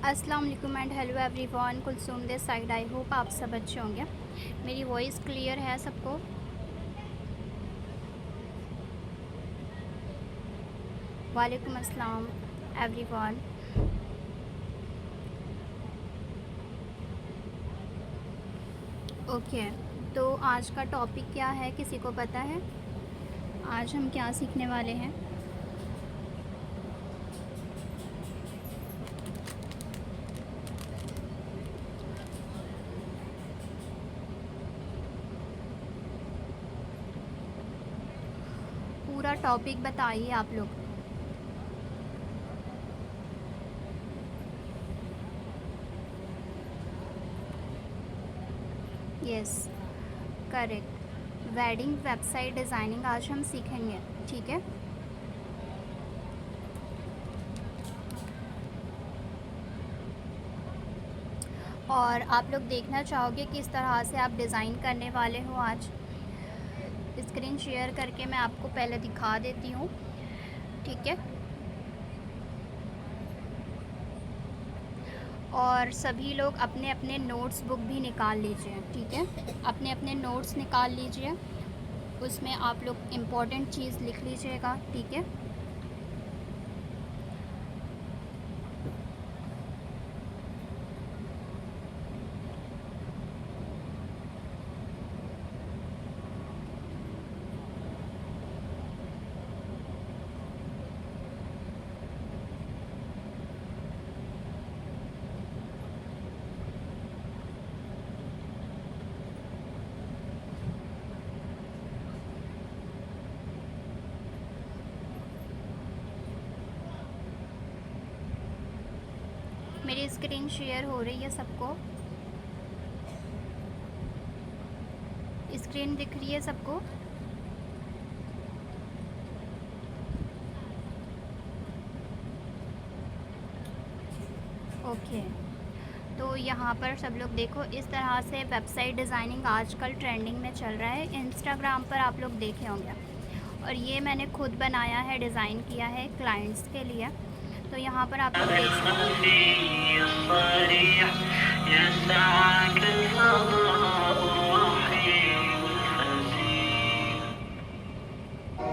अस्सलाम वालेकुम and hello everyone, Kulsoom this side. I hope आप सब अच्छे होंगे। मेरी वॉइस क्लियर है सबको? वालेकुम अस्सलाम एवरीवन। ओके, तो आज का टॉपिक क्या है, किसी को पता है? आज हम क्या सीखने वाले हैं? पूरा टॉपिक बताइए आप लोग। Yes, correct. Wedding website designing आज हम सीखेंगे, ठीक है। और आप लोग देखना चाहोगे किस तरह से आप डिज़ाइन करने वाले हो। आज स्क्रीन शेयर करके मैं आपको पहले दिखा देती हूँ, ठीक है। और सभी लोग अपने अपने नोट्स बुक भी निकाल लीजिए, ठीक है। अपने अपने नोट्स निकाल लीजिए, उसमें आप लोग इम्पोर्टेंट चीज़ लिख लीजिएगा, ठीक है। मेरी स्क्रीन शेयर हो रही है सबको? स्क्रीन दिख रही है सबको? ओके, तो यहाँ पर सब लोग देखो, इस तरह से वेबसाइट डिज़ाइनिंग आजकल ट्रेंडिंग में चल रहा है। इंस्टाग्राम पर आप लोग देखे होंगे। और ये मैंने खुद बनाया है, डिज़ाइन किया है क्लाइंट्स के लिए। तो यहाँ पर आप लोग देख सकते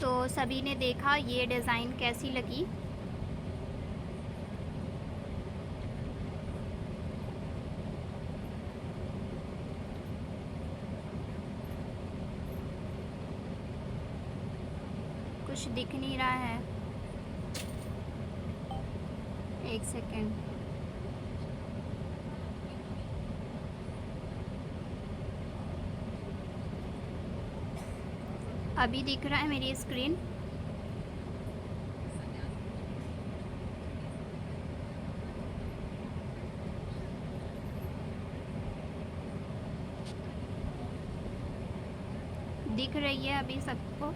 तो सभी ने देखा ये डिज़ाइन कैसी लगी? कुछ दिख नहीं रहा है, एक सेकेंड। अभी दिख रहा है मेरी स्क्रीन? दिख रही है अभी सबको?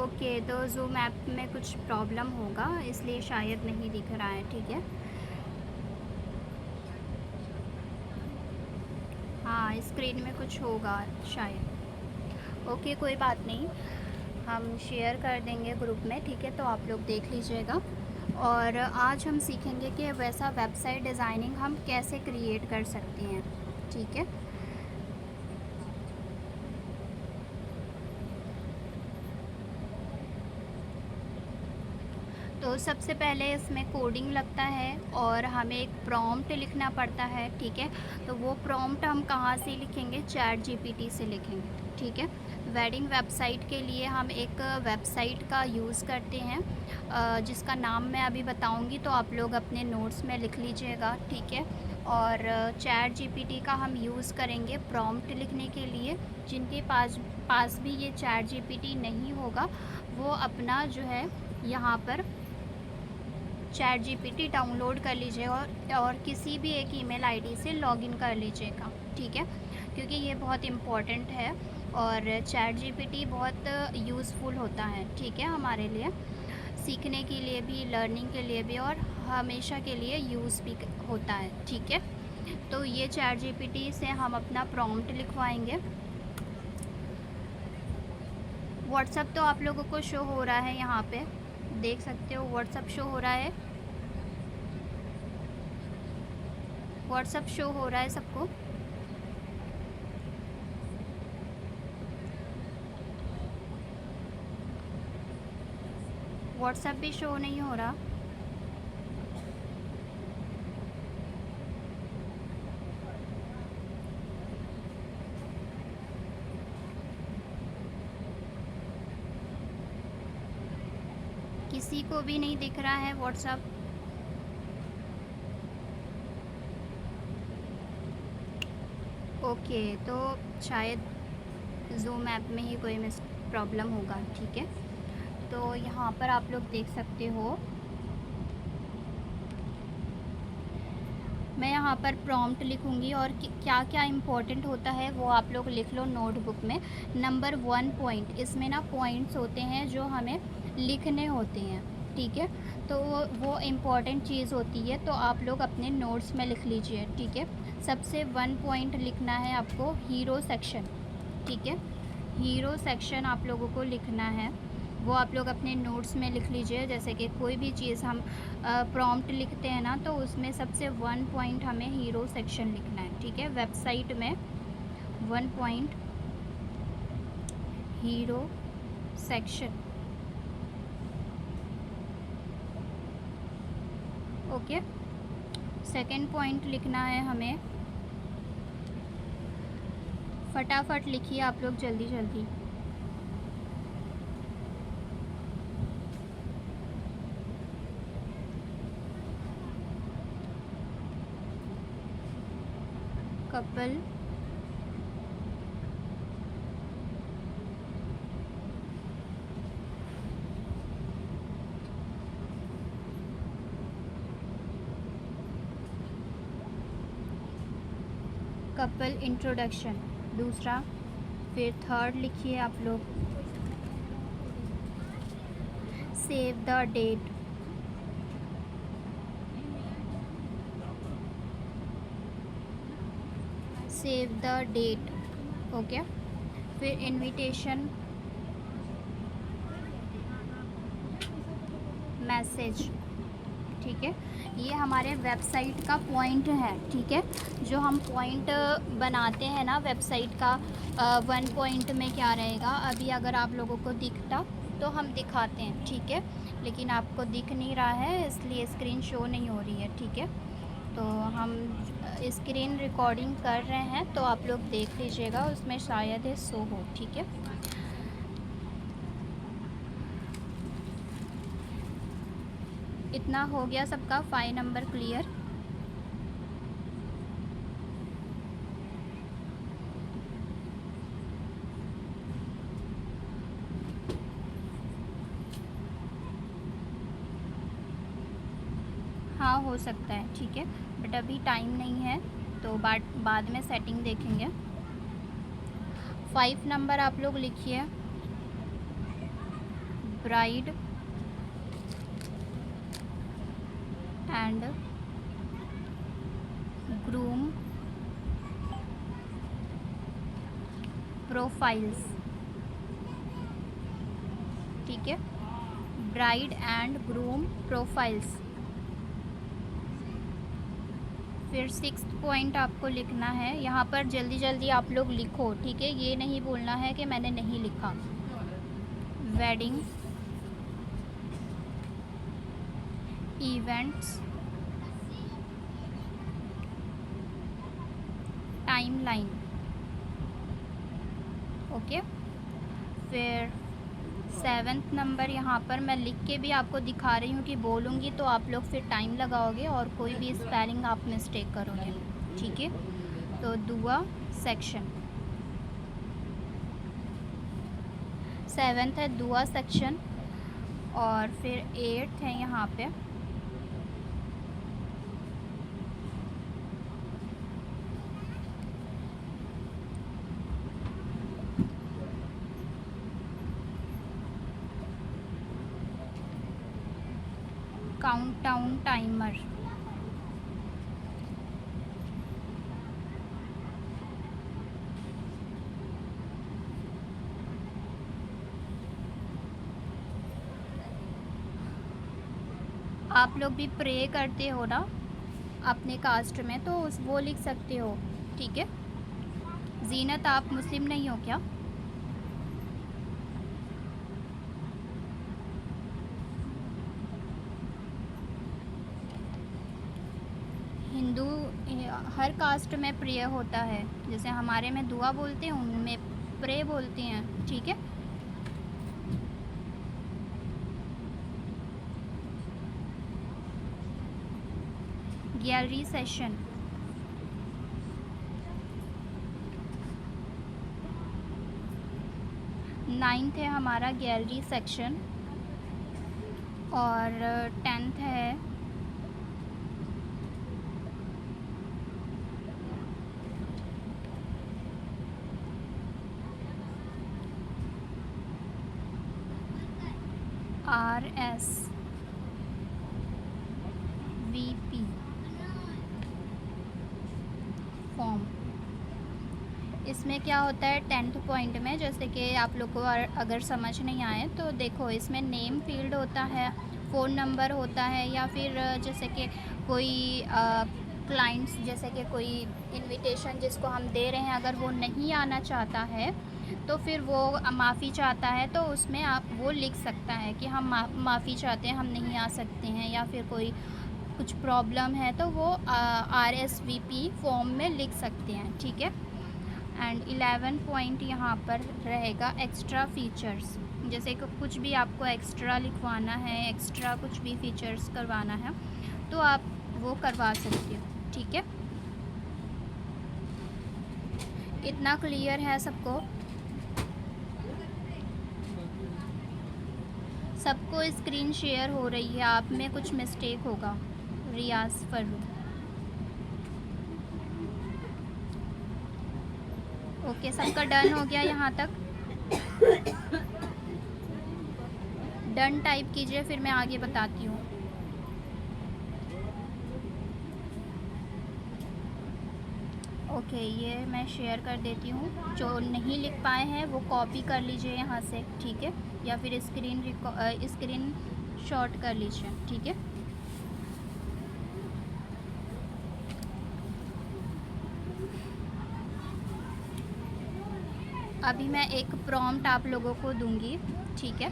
ओके, तो ज़ूम ऐप में कुछ प्रॉब्लम होगा, इसलिए शायद नहीं दिख रहा है, ठीक है। हाँ, स्क्रीन में कुछ होगा शायद। ओके, कोई बात नहीं, हम शेयर कर देंगे ग्रुप में, ठीक है। तो आप लोग देख लीजिएगा। और आज हम सीखेंगे कि वैसा वेबसाइट डिज़ाइनिंग हम कैसे क्रिएट कर सकते हैं, ठीक है। तो सबसे पहले इसमें कोडिंग लगता है और हमें एक प्रॉम्प्ट लिखना पड़ता है, ठीक है। तो वो प्रॉम्प्ट हम कहाँ से लिखेंगे? चैट जीपीटी से लिखेंगे, ठीक है। वेडिंग वेबसाइट के लिए हम एक वेबसाइट का यूज़ करते हैं, जिसका नाम मैं अभी बताऊंगी, तो आप लोग अपने नोट्स में लिख लीजिएगा, ठीक है। और चैट जीपीटी का हम यूज़ करेंगे प्रॉम्प्ट लिखने के लिए। जिनके पास भी ये चैट जीपीटी नहीं होगा वो अपना जो है यहाँ पर चैट जीपीटी डाउनलोड कर लीजिएगा और किसी भी एक ईमेल आईडी से लॉगिन कर लीजिएगा, ठीक है, क्योंकि ये बहुत इम्पॉर्टेंट है और चैट जीपीटी बहुत यूज़फुल होता है, ठीक है, हमारे लिए सीखने के लिए भी, लर्निंग के लिए भी और हमेशा के लिए यूज़ भी होता है, ठीक है। तो ये चैट जीपीटी से हम अपना प्रॉम्प्ट लिखवाएंगे। व्हाट्सअप तो आप लोगों को शो हो रहा है, यहाँ पे देख सकते हो व्हाट्सअप शो हो रहा है, व्हाट्सअप शो हो रहा है सबको। व्हाट्सअप भी शो नहीं हो रहा। किसी को भी नहीं दिख रहा है व्हाट्सअप। ओके, तो शायद ज़ूम ऐप में ही कोई प्रॉब्लम होगा, ठीक है। तो यहाँ पर आप लोग देख सकते हो, मैं यहाँ पर प्रॉम्प्ट लिखूँगी और क्या क्या इम्पोर्टेंट होता है वो आप लोग लिख लो नोटबुक में। नंबर 1 पॉइंट, इसमें ना पॉइंट्स होते हैं जो हमें लिखने होते हैं, ठीक है, तो वो इम्पॉर्टेंट चीज़ होती है, तो आप लोग अपने नोट्स में लिख लीजिए, ठीक है। सबसे 1 पॉइंट लिखना है आपको हीरो सेक्शन, ठीक है, हीरो सेक्शन आप लोगों को लिखना है, वो आप लोग अपने नोट्स में लिख लीजिए। जैसे कि कोई भी चीज़ हम प्रॉम्प्ट लिखते हैं ना, तो उसमें सबसे 1 पॉइंट हमें हीरो सेक्शन लिखना है, ठीक है। वेबसाइट में 1 point hero section, okay. Second point लिखना है हमें, फटाफट लिखिए आप लोग, जल्दी जल्दी। कपल कपल इंट्रोडक्शन दूसरा। फिर थर्ड लिखिए आप लोग, save the date, save the date, okay. फिर इनविटेशन मैसेज, ठीक है। ये हमारे वेबसाइट का पॉइंट है, ठीक है, जो हम पॉइंट बनाते हैं ना वेबसाइट का। 1 पॉइंट में क्या रहेगा, अभी अगर आप लोगों को दिखता तो हम दिखाते हैं, ठीक है, लेकिन आपको दिख नहीं रहा है इसलिए स्क्रीन शो नहीं हो रही है, ठीक है। तो हम स्क्रीन रिकॉर्डिंग कर रहे हैं, तो आप लोग देख लीजिएगा, उसमें शायद है शो हो, ठीक है। इतना हो गया सबका 5 नंबर क्लियर। हाँ, हो सकता है, ठीक है, बट अभी टाइम नहीं है, तो बाद में सेटिंग देखेंगे। 5 नंबर आप लोग लिखिए, ब्राइड एंड ग्रूम प्रोफाइल्स, ठीक है, ब्राइड एंड ग्रूम प्रोफाइल्स। फिर 6th पॉइंट आपको लिखना है, यहाँ पर जल्दी जल्दी आप लोग लिखो, ठीक है, ये नहीं बोलना है कि मैंने नहीं लिखा। Wedding events timeline, okay. फिर 7th नंबर यहाँ पर मैं लिख के भी आपको दिखा रही हूँ कि बोलूँगी तो आप लोग फिर टाइम लगाओगे और कोई भी स्पेलिंग आप मिस्टेक करोगे, ठीक है। तो दुआ सेक्शन, 7th है दुआ सेक्शन, और फिर 8th है यहाँ पे काउंटडाउन टाइमर। आप लोग भी प्रे करते हो ना अपने कास्ट में, तो वो लिख सकते हो, ठीक है। जीनत, आप मुस्लिम नहीं हो क्या? हिंदू हर कास्ट में प्रे होता है, जैसे हमारे में दुआ बोलते हैं, उनमें प्रे बोलते हैं, ठीक है। गैलरी सेशन, नाइन्थ है हमारा गैलरी सेक्शन, और 10th है RSVP फॉर्म। इसमें क्या होता है 10th पॉइंट में, जैसे कि आप लोग को अगर समझ नहीं आए तो देखो, इसमें नेम फील्ड होता है, फ़ोन नंबर होता है, या फिर जैसे कि कोई क्लाइंट्स, जैसे कि कोई इनविटेशन जिसको हम दे रहे हैं, अगर वो नहीं आना चाहता है तो फिर वो माफ़ी चाहता है, तो उसमें आप वो लिख सकता है कि हम माफ़ी चाहते हैं, हम नहीं आ सकते हैं, या फिर कोई कुछ प्रॉब्लम है तो वो RSVP फॉर्म में लिख सकते हैं, ठीक है। एंड 11 पॉइंट यहाँ पर रहेगा एक्स्ट्रा फीचर्स, जैसे कि कुछ भी आपको एक्स्ट्रा लिखवाना है, एक्स्ट्रा कुछ भी फीचर्स करवाना है तो आप वो करवा सकते हो, ठीक है। इतना क्लियर है सबको? सबको स्क्रीन शेयर हो रही है, आप में कुछ मिस्टेक होगा। रियाज फरू, ओके, सबका डन हो गया यहाँ तक? डन टाइप कीजिए, फिर मैं आगे बताती हूँ। ओके, ये मैं शेयर कर देती हूँ, जो नहीं लिख पाए हैं वो कॉपी कर लीजिए यहाँ से, ठीक है, या फिर स्क्रीन शॉट कर लीजिए, ठीक है। अभी मैं एक प्रॉम्प्ट आप लोगों को दूंगी, ठीक है,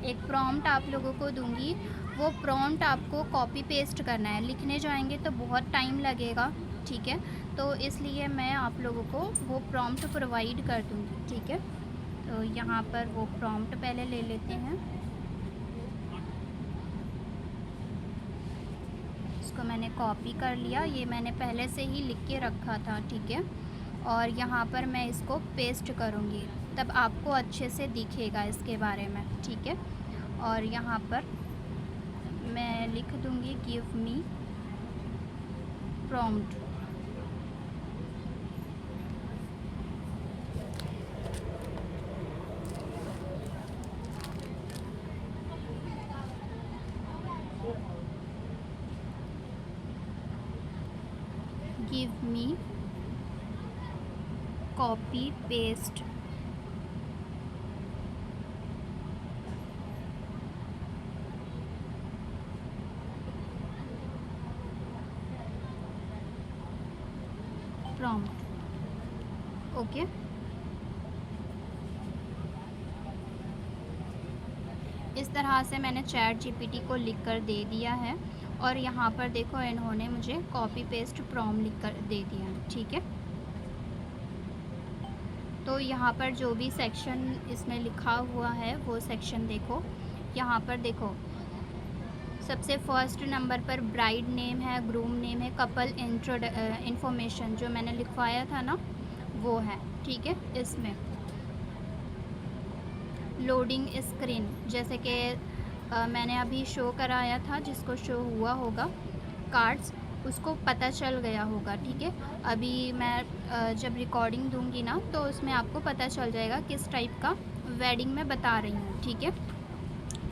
एक प्रॉम्प्ट आप लोगों को दूंगी, वो प्रॉम्प्ट आपको कॉपी पेस्ट करना है। लिखने जाएंगे तो बहुत टाइम लगेगा, ठीक है, तो इसलिए मैं आप लोगों को वो प्रॉम्प्ट प्रोवाइड कर दूंगी, ठीक है। तो यहाँ पर वो प्रॉम्प्ट पहले ले लेते हैं, इसको मैंने कॉपी कर लिया, ये मैंने पहले से ही लिख के रखा था, ठीक है। और यहाँ पर मैं इसको पेस्ट करूँगी, तब आपको अच्छे से दिखेगा इसके बारे में, ठीक है। और यहाँ पर मैं लिख दूँगी give me prompt, give me copy paste prompt, okay. इस तरह से मैंने चैट GPT को लिख कर दे दिया है, और यहाँ पर देखो इन्होंने मुझे कॉपी पेस्ट प्रॉम्प्ट लिख कर दे दिया है, ठीक है। तो यहाँ पर जो भी सेक्शन इसमें लिखा हुआ है वो सेक्शन देखो। यहाँ पर देखो सबसे फर्स्ट नंबर पर ब्राइड नेम है, ग्रूम नेम है, कपल इंफॉर्मेशन जो मैंने लिखवाया था ना वो है, ठीक है। इसमें लोडिंग स्क्रीन जैसे कि मैंने अभी शो कराया था, जिसको शो हुआ होगा कार्ड्स उसको पता चल गया होगा, ठीक है। अभी मैं जब रिकॉर्डिंग दूंगी ना तो उसमें आपको पता चल जाएगा किस टाइप का वेडिंग में बता रही हूँ, ठीक है।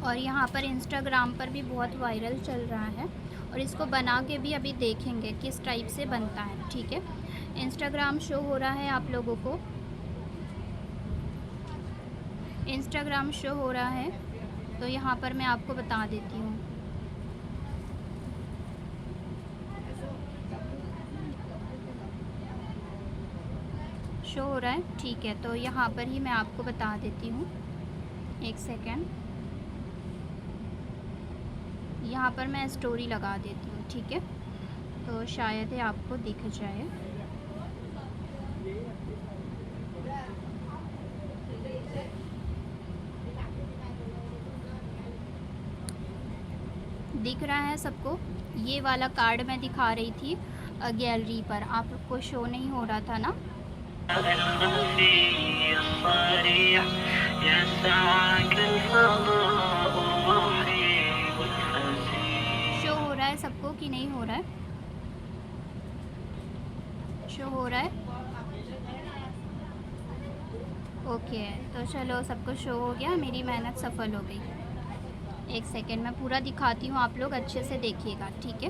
और यहाँ पर इंस्टाग्राम पर भी बहुत वायरल चल रहा है और इसको बना के भी अभी देखेंगे किस टाइप से बनता है, ठीक है। इंस्टाग्राम शो हो रहा है आप लोगों को, इंस्टाग्राम शो हो रहा है तो यहाँ पर मैं आपको बता देती हूँ। शो हो रहा है, ठीक है। तो यहाँ पर ही मैं आपको बता देती हूँ, एक सेकेंड। यहाँ पर मैं स्टोरी लगा देती हूँ, ठीक है, तो शायद ही आपको दिख जाए। दिख रहा है सबको? ये वाला कार्ड मैं दिखा रही थी गैलरी पर, आपको शो नहीं हो रहा था ना। शो हो रहा है सबको कि नहीं हो रहा है? शो हो रहा है? ओके, तो चलो सबको शो हो गया, मेरी मेहनत सफल हो गई। एक सेकेंड मैं पूरा दिखाती हूँ, आप लोग अच्छे से देखिएगा, ठीक है।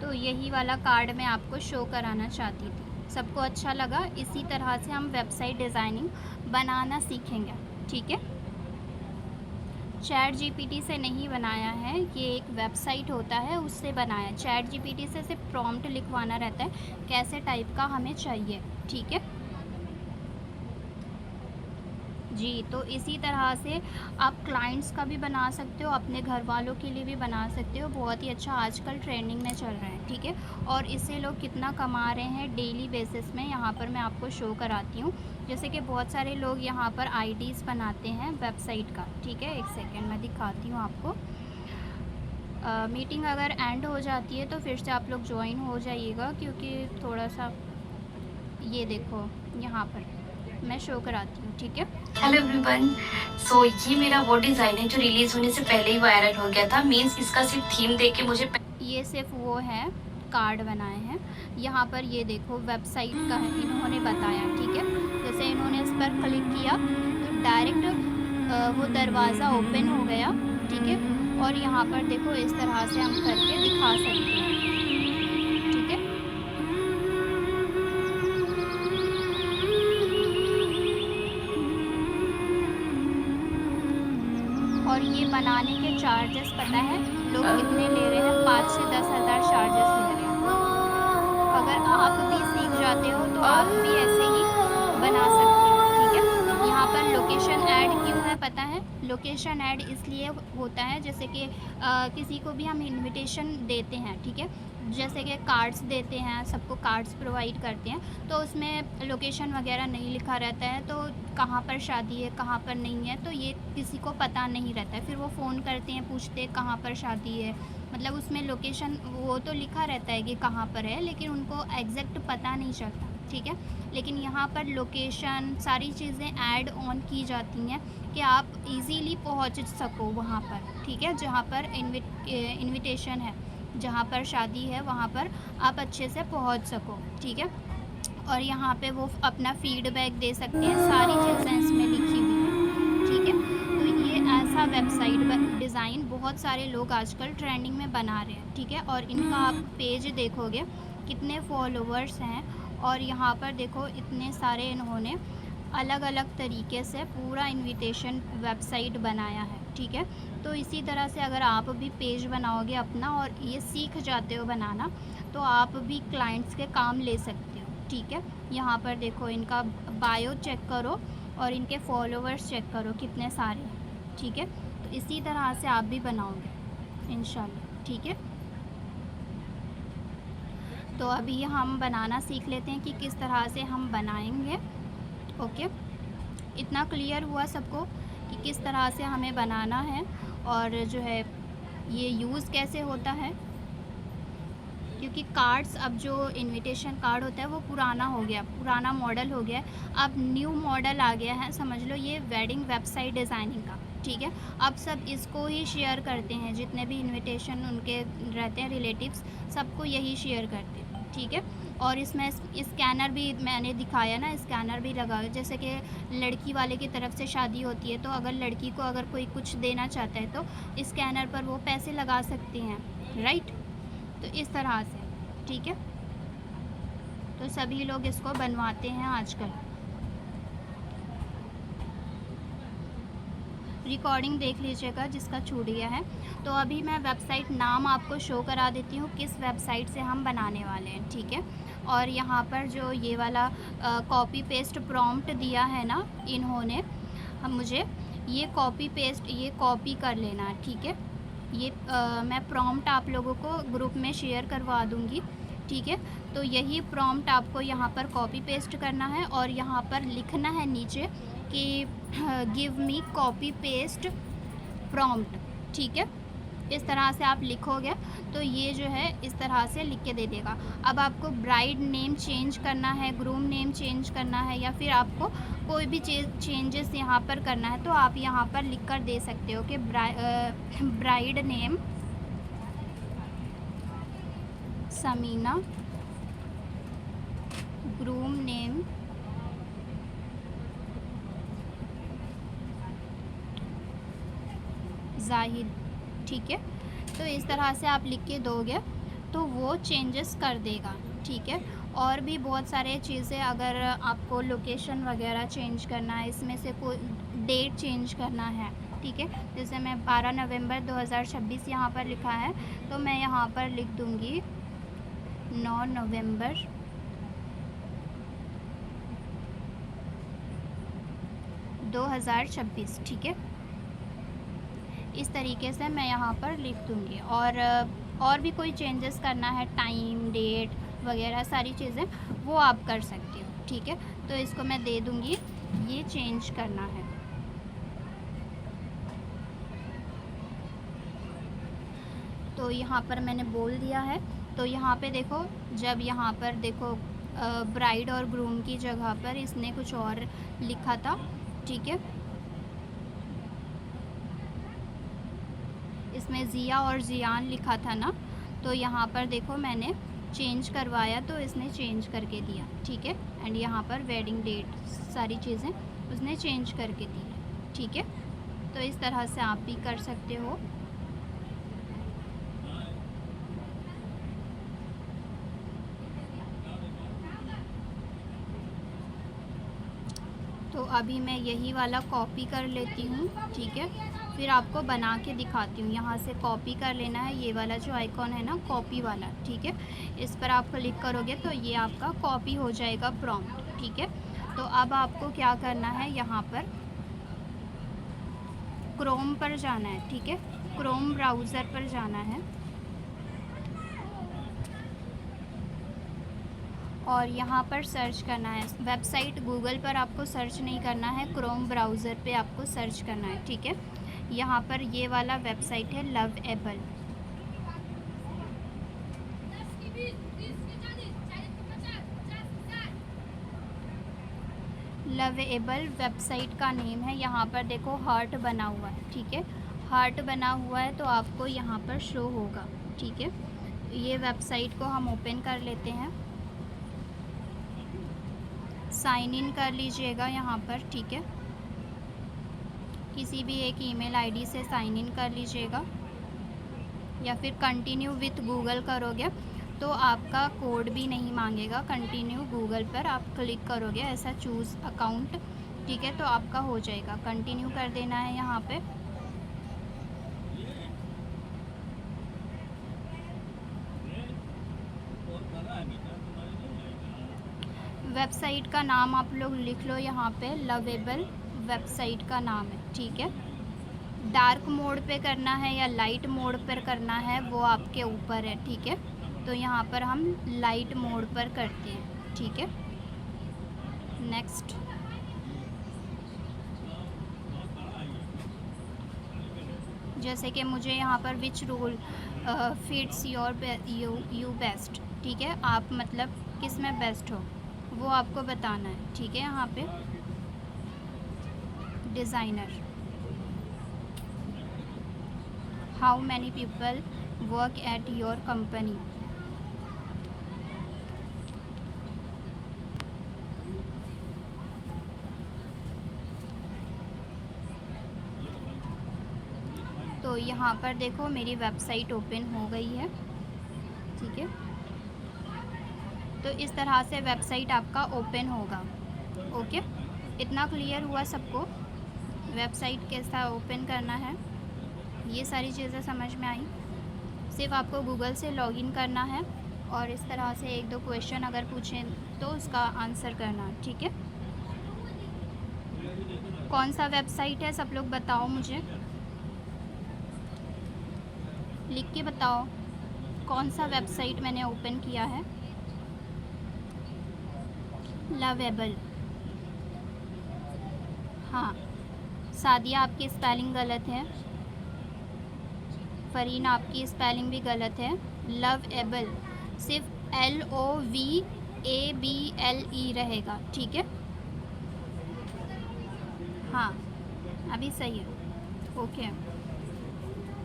तो यही वाला कार्ड मैं आपको शो कराना चाहती थी, सबको अच्छा लगा। इसी तरह से हम वेबसाइट डिज़ाइनिंग बनाना सीखेंगे, ठीक है। चैट जीपीटी से नहीं बनाया है, ये एक वेबसाइट होता है उससे बनाया। चैट जीपीटी से सिर्फ प्रॉम्प्ट लिखवाना रहता है कैसे टाइप का हमें चाहिए, ठीक है जी। तो इसी तरह से आप क्लाइंट्स का भी बना सकते हो, अपने घर वालों के लिए भी बना सकते हो। बहुत ही अच्छा आजकल ट्रेंडिंग में चल रहा है, ठीक है। और इससे लोग कितना कमा रहे हैं डेली बेसिस में, यहाँ पर मैं आपको शो कराती हूँ। जैसे कि बहुत सारे लोग यहाँ पर आईडीज़ बनाते हैं वेबसाइट का, ठीक है। एक सेकेंड मैं दिखाती हूँ आपको। मीटिंग अगर एंड हो जाती है तो फिर से आप लोग ज्वाइन हो जाइएगा, क्योंकि थोड़ा सा ये देखो यहाँ पर मैं शो कराती हूँ, ठीक है। हेलो एवरीवन, सो ये मेरा वो डिज़ाइन है जो रिलीज होने से पहले ही वायरल हो गया था। मीन्स इसका सिर्फ थीम देख के मुझे ये सिर्फ वो है कार्ड बनाए हैं। यहाँ पर ये देखो वेबसाइट का है, इन्होंने बताया, ठीक है। जैसे इन्होंने इस पर क्लिक किया तो डायरेक्ट वो दरवाज़ा ओपन हो गया, ठीक है। और यहाँ पर देखो इस तरह से हम करके दिखा सकते हैं, ठीक है। और ये बनाने के चार्जेस पता है लोग कितने ले रहे हैं? 5 से 10 हज़ार चार्जेस ले रहे हैं। अगर आप भी सीख जाते हो तो आप भी ऐसे ही बना सकते हो, ठीक है। यहाँ पर लोकेशन ऐड क्यों है पता है? लोकेशन ऐड इसलिए होता है जैसे कि किसी को भी हम इनविटेशन देते हैं, ठीक है। जैसे कि कार्ड्स देते हैं, सबको कार्ड्स प्रोवाइड करते हैं, तो उसमें लोकेशन वगैरह नहीं लिखा रहता है, तो कहाँ पर शादी है कहाँ पर नहीं है तो ये किसी को पता नहीं रहता है। फिर वो फ़ोन करते हैं, पूछते हैं कहाँ पर शादी है, मतलब उसमें लोकेशन वो तो लिखा रहता है कि कहाँ पर है, लेकिन उनको एग्जैक्ट पता नहीं चलता, ठीक है। लेकिन यहाँ पर लोकेशन सारी चीज़ें ऐड ऑन की जाती हैं कि आप इजीली पहुँच सको वहाँ पर, ठीक है। जहाँ पर इनविटेशन है, जहाँ पर शादी है वहाँ पर आप अच्छे से पहुँच सको, ठीक है। और यहाँ पे वो अपना फीडबैक दे सकते हैं, सारी चीज़ें इसमें लिखी हुई हैं, ठीक है। तो ये ऐसा अच्छा वेबसाइट डिज़ाइन बहुत सारे लोग आजकल ट्रेंडिंग में बना रहे हैं, ठीक है। और इनका आप पेज देखोगे कितने फॉलोवर्स हैं, और यहाँ पर देखो इतने सारे इन्होंने अलग अलग तरीके से पूरा इनविटेशन वेबसाइट बनाया है, ठीक है। तो इसी तरह से अगर आप भी पेज बनाओगे अपना और ये सीख जाते हो बनाना, तो आप भी क्लाइंट्स के काम ले सकते हो, ठीक है। यहाँ पर देखो इनका बायो चेक करो और इनके फॉलोवर्स चेक करो कितने सारे हैं, ठीक है। तो इसी तरह से आप भी बनाओगे इंशाल्लाह, ठीक है। तो अभी हम बनाना सीख लेते हैं कि किस तरह से हम बनाएंगे। ओके, इतना क्लियर हुआ सबको कि किस तरह से हमें बनाना है और जो है ये यूज़ कैसे होता है। क्योंकि कार्ड्स, अब जो इनविटेशन कार्ड होता है वो पुराना हो गया, पुराना मॉडल हो गया है। अब न्यू मॉडल आ गया है, समझ लो ये वेडिंग वेबसाइट डिज़ाइनिंग का, ठीक है। अब सब इसको ही शेयर करते हैं, जितने भी इनविटेशन उनके रहते हैं रिलेटिव्स, सबको यही शेयर करते हैं, ठीक है। और इसमें स्कैनर भी मैंने दिखाया ना, स्कैनर भी लगा, जैसे कि लड़की वाले की तरफ से शादी होती है तो अगर लड़की को अगर कोई कुछ देना चाहता है तो स्कैनर पर वो पैसे लगा सकते हैं, राइट। तो इस तरह से, ठीक है। तो सभी लोग इसको बनवाते हैं आजकल। रिकॉर्डिंग देख लीजिएगा जिसका छूट गया है। तो अभी मैं वेबसाइट नाम आपको शो करा देती हूँ किस वेबसाइट से हम बनाने वाले हैं, ठीक है। और यहाँ पर जो ये वाला कॉपी पेस्ट प्रॉम्प्ट दिया है ना इन्होंने, हम मुझे ये कॉपी पेस्ट ये कॉपी कर लेना है, ठीक है। ये मैं प्रॉम्प्ट आप लोगों को ग्रुप में शेयर करवा दूँगी, ठीक है। तो यही प्रॉम्प्ट आपको यहाँ पर कॉपी पेस्ट करना है और यहाँ पर लिखना है नीचे कि give me copy paste prompt, ठीक है। इस तरह से आप लिखोगे तो ये जो है इस तरह से लिख के दे देगा। अब आपको ब्राइड नेम चेंज करना है, ग्रूम नेम चेंज करना है, या फिर आपको कोई भी चेंजेस यहाँ पर करना है तो आप यहाँ पर लिख कर दे सकते हो कि bride name Samina, groom name Zahid, ठीक है। तो इस तरह से आप लिख के दोगे तो वो चेंजेस कर देगा, ठीक है। और भी बहुत सारे चीज़ें, अगर आपको लोकेशन वगैरह चेंज करना है, इसमें से कोई डेट चेंज करना है, ठीक है। जैसे मैं 12 नवंबर 2026 यहाँ पर लिखा है तो मैं यहाँ पर लिख दूँगी 9 नवंबर 2026, ठीक है। इस तरीके से मैं यहाँ पर लिख दूँगी। और भी कोई चेंजेस करना है, टाइम, डेट वगैरह सारी चीज़ें वो आप कर सकते हो, ठीक है। तो इसको मैं दे दूँगी, ये चेंज करना है। तो यहाँ पर मैंने बोल दिया है। तो यहाँ पे देखो, जब यहाँ पर देखो ब्राइड और ग्रूम की जगह पर इसने कुछ और लिखा था, ठीक है। इसमें ज़िया और ज़ियान लिखा था ना, तो यहाँ पर देखो मैंने चेंज करवाया तो इसने चेंज करके दिया, ठीक है। एंड यहाँ पर वेडिंग डेट सारी चीज़ें उसने चेंज करके दी, ठीक है। तो इस तरह से आप भी कर सकते हो। तो अभी मैं यही वाला कॉपी कर लेती हूँ, ठीक है। फिर आपको बना के दिखाती हूँ। यहाँ से कॉपी कर लेना है, ये वाला जो आइकॉन है ना कॉपी वाला, ठीक है। इस पर आप क्लिक करोगे तो ये आपका कॉपी हो जाएगा प्रॉम्प्ट, ठीक है। तो अब आपको क्या करना है, यहाँ पर क्रोम पर जाना है, ठीक है। क्रोम ब्राउज़र पर जाना है और यहाँ पर सर्च करना है। वेबसाइट गूगल पर आपको सर्च नहीं करना है, क्रोम ब्राउज़र पे आपको सर्च करना है, ठीक है। यहाँ पर ये वाला वेबसाइट है लवेएबल। लवेएबल वेबसाइट का नेम है। यहाँ पर देखो हार्ट बना हुआ है, ठीक है। हार्ट बना हुआ है तो आपको यहाँ पर शो होगा, ठीक है। ये वेबसाइट को हम ओपन कर लेते हैं, साइन इन कर लीजिएगा यहाँ पर, ठीक है। किसी भी एक ईमेल आईडी से साइन इन कर लीजिएगा, या फिर कंटिन्यू विथ गूगल करोगे तो आपका कोड भी नहीं मांगेगा। कंटिन्यू गूगल पर आप क्लिक करोगे, ऐसा चूज़ अकाउंट, ठीक है, तो आपका हो जाएगा। कंटिन्यू कर देना है यहाँ पे। वेबसाइट का नाम आप लोग लिख लो यहाँ पे, लवेबल वेबसाइट का नाम है, ठीक है। डार्क मोड पे करना है या लाइट मोड पर करना है वो आपके ऊपर है, ठीक है। तो यहाँ पर हम लाइट मोड पर करते हैं, ठीक है। नेक्स्ट, जैसे कि मुझे यहाँ पर which rule fits your you best, ठीक है। आप मतलब किस में बेस्ट हो वो आपको बताना है, ठीक है। यहाँ पे designer, how many people work at your company, तो यहाँ पर देखो मेरी वेबसाइट ओपन हो गई है, ठीक है। तो इस तरह से वेबसाइट आपका ओपन होगा, ओके। इतना क्लियर हुआ सबको, वेबसाइट कैसा ओपन करना है, ये सारी चीज़ें समझ में आई। सिर्फ आपको गूगल से लॉगिन करना है और इस तरह से एक दो क्वेश्चन अगर पूछें तो उसका आंसर करना, ठीक है। कौन सा वेबसाइट है सब लोग बताओ मुझे, लिख के बताओ कौन सा वेबसाइट मैंने ओपन किया है। लवेबल, हाँ। सादिया आपकी स्पेलिंग गलत है, फरीन आपकी स्पेलिंग भी गलत है। लवेबल सिर्फ LOVABLE रहेगा, ठीक है। हाँ अभी सही है, ओके।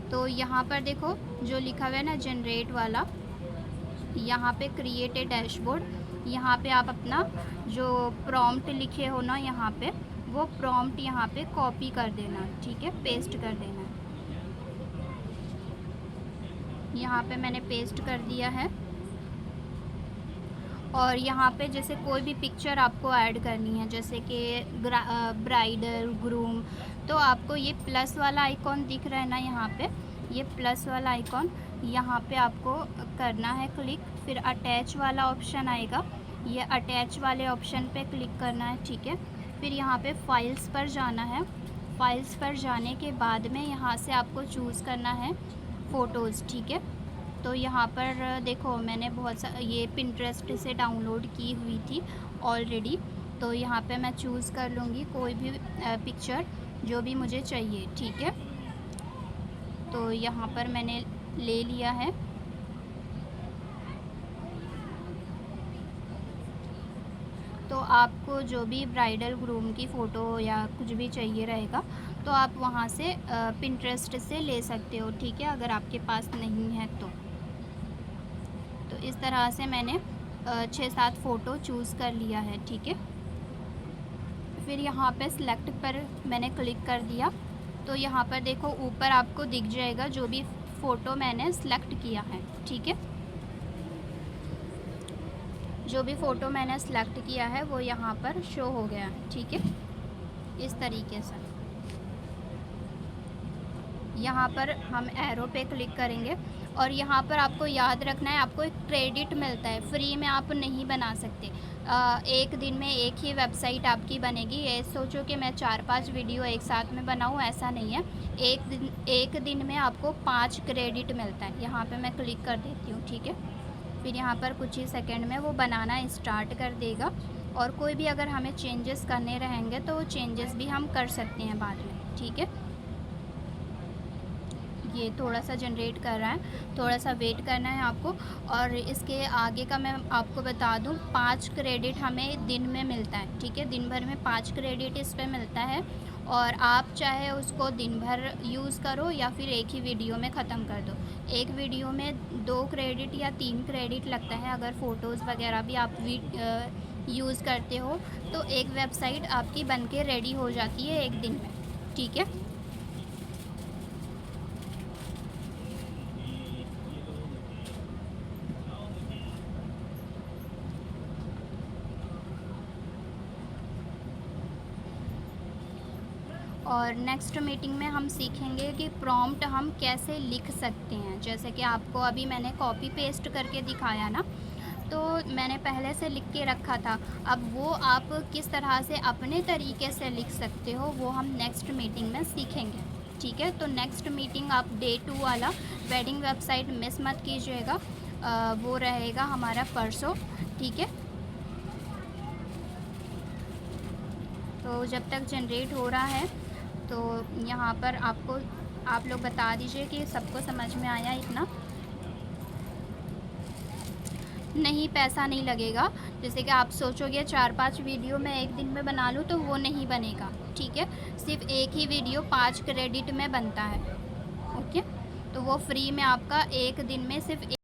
तो यहाँ पर देखो जो लिखा हुआ है ना जनरेट वाला, यहाँ पे क्रिएट ए डैशबोर्ड, यहाँ पे आप अपना जो प्रॉम्प्ट लिखे हो ना यहाँ पे, वो प्रॉम्प्ट यहाँ पे कॉपी कर देना, ठीक है, पेस्ट कर देना। यहाँ पे मैंने पेस्ट कर दिया है। और यहाँ पे जैसे कोई भी पिक्चर आपको ऐड करनी है, जैसे कि ब्राइडल ग्रूम, तो आपको ये प्लस वाला आइकॉन दिख रहा है ना यहाँ पे, ये प्लस वाला आइकॉन यहाँ पे आपको करना है क्लिक। फिर अटैच वाला ऑप्शन आएगा, ये अटैच वाले ऑप्शन पे क्लिक करना है, ठीक है। फिर यहाँ पे फाइल्स पर जाना है। फाइल्स पर जाने के बाद में यहाँ से आपको चूज़ करना है फ़ोटोज़, ठीक है। तो यहाँ पर देखो मैंने बहुत सा ये पिंटरेस्ट से डाउनलोड की हुई थी ऑलरेडी, तो यहाँ पे मैं चूज़ कर लूँगी कोई भी पिक्चर जो भी मुझे चाहिए, ठीक है। तो यहाँ पर मैंने ले लिया है। तो आपको जो भी ब्राइडल ग्रूम की फ़ोटो या कुछ भी चाहिए रहेगा तो आप वहाँ से पिंटरेस्ट से ले सकते हो, ठीक है, अगर आपके पास नहीं है तो इस तरह से मैंने 6-7 फ़ोटो चूज़ कर लिया है, ठीक है। फिर यहाँ पे सिलेक्ट पर मैंने क्लिक कर दिया, तो यहाँ पर देखो ऊपर आपको दिख जाएगा जो भी फ़ोटो मैंने सिलेक्ट किया है, ठीक है। जो भी फ़ोटो मैंने सिलेक्ट किया है वो यहाँ पर शो हो गया है, ठीक है, इस तरीके से। यहाँ पर हम एरो पे क्लिक करेंगे और यहाँ पर आपको याद रखना है आपको एक क्रेडिट मिलता है, फ्री में आप नहीं बना सकते। एक दिन में एक ही वेबसाइट आपकी बनेगी। ये सोचो कि मैं 4-5 वीडियो एक साथ में बनाऊँ, ऐसा नहीं है। एक दिन में आपको 5 क्रेडिट मिलता है। यहाँ पे मैं क्लिक कर देती हूँ, ठीक है। फिर यहाँ पर कुछ ही सेकंड में वो बनाना स्टार्ट कर देगा और कोई भी अगर हमें चेंजेस करने रहेंगे तो वो चेंजेस भी हम कर सकते हैं बाद में, ठीक है। ये थोड़ा सा जनरेट कर रहा है, थोड़ा सा वेट करना है आपको। और इसके आगे का मैं आपको बता दूं, 5 क्रेडिट हमें दिन में मिलता है, ठीक है। दिन भर में 5 क्रेडिट इस पे मिलता है और आप चाहे उसको दिन भर यूज़ करो या फिर एक ही वीडियो में ख़त्म कर दो। एक वीडियो में 2 क्रेडिट या 3 क्रेडिट लगता है। अगर फ़ोटोज़ वगैरह भी आप यूज़ करते हो तो एक वेबसाइट आपकी बन के रेडी हो जाती है एक दिन में, ठीक है। और नेक्स्ट मीटिंग में हम सीखेंगे कि प्रॉम्प्ट हम कैसे लिख सकते हैं। जैसे कि आपको अभी मैंने कॉपी पेस्ट करके दिखाया ना, तो मैंने पहले से लिख के रखा था। अब वो आप किस तरह से अपने तरीके से लिख सकते हो वो हम नेक्स्ट मीटिंग में सीखेंगे, ठीक है। तो नेक्स्ट मीटिंग आप डे 2 वाला वेडिंग वेबसाइट मिस मत कीजिएगा, वो रहेगा हमारा परसों, ठीक है। तो जब तक जनरेट हो रहा है तो यहाँ पर आप लोग बता दीजिए कि सबको समझ में आया इतना। नहीं, पैसा नहीं लगेगा। जैसे कि आप सोचोगे 4-5 वीडियो मैं एक दिन में बना लूँ, तो वो नहीं बनेगा, ठीक है। सिर्फ एक ही वीडियो 5 क्रेडिट में बनता है, ओके। तो वो फ्री में आपका एक दिन में सिर्फ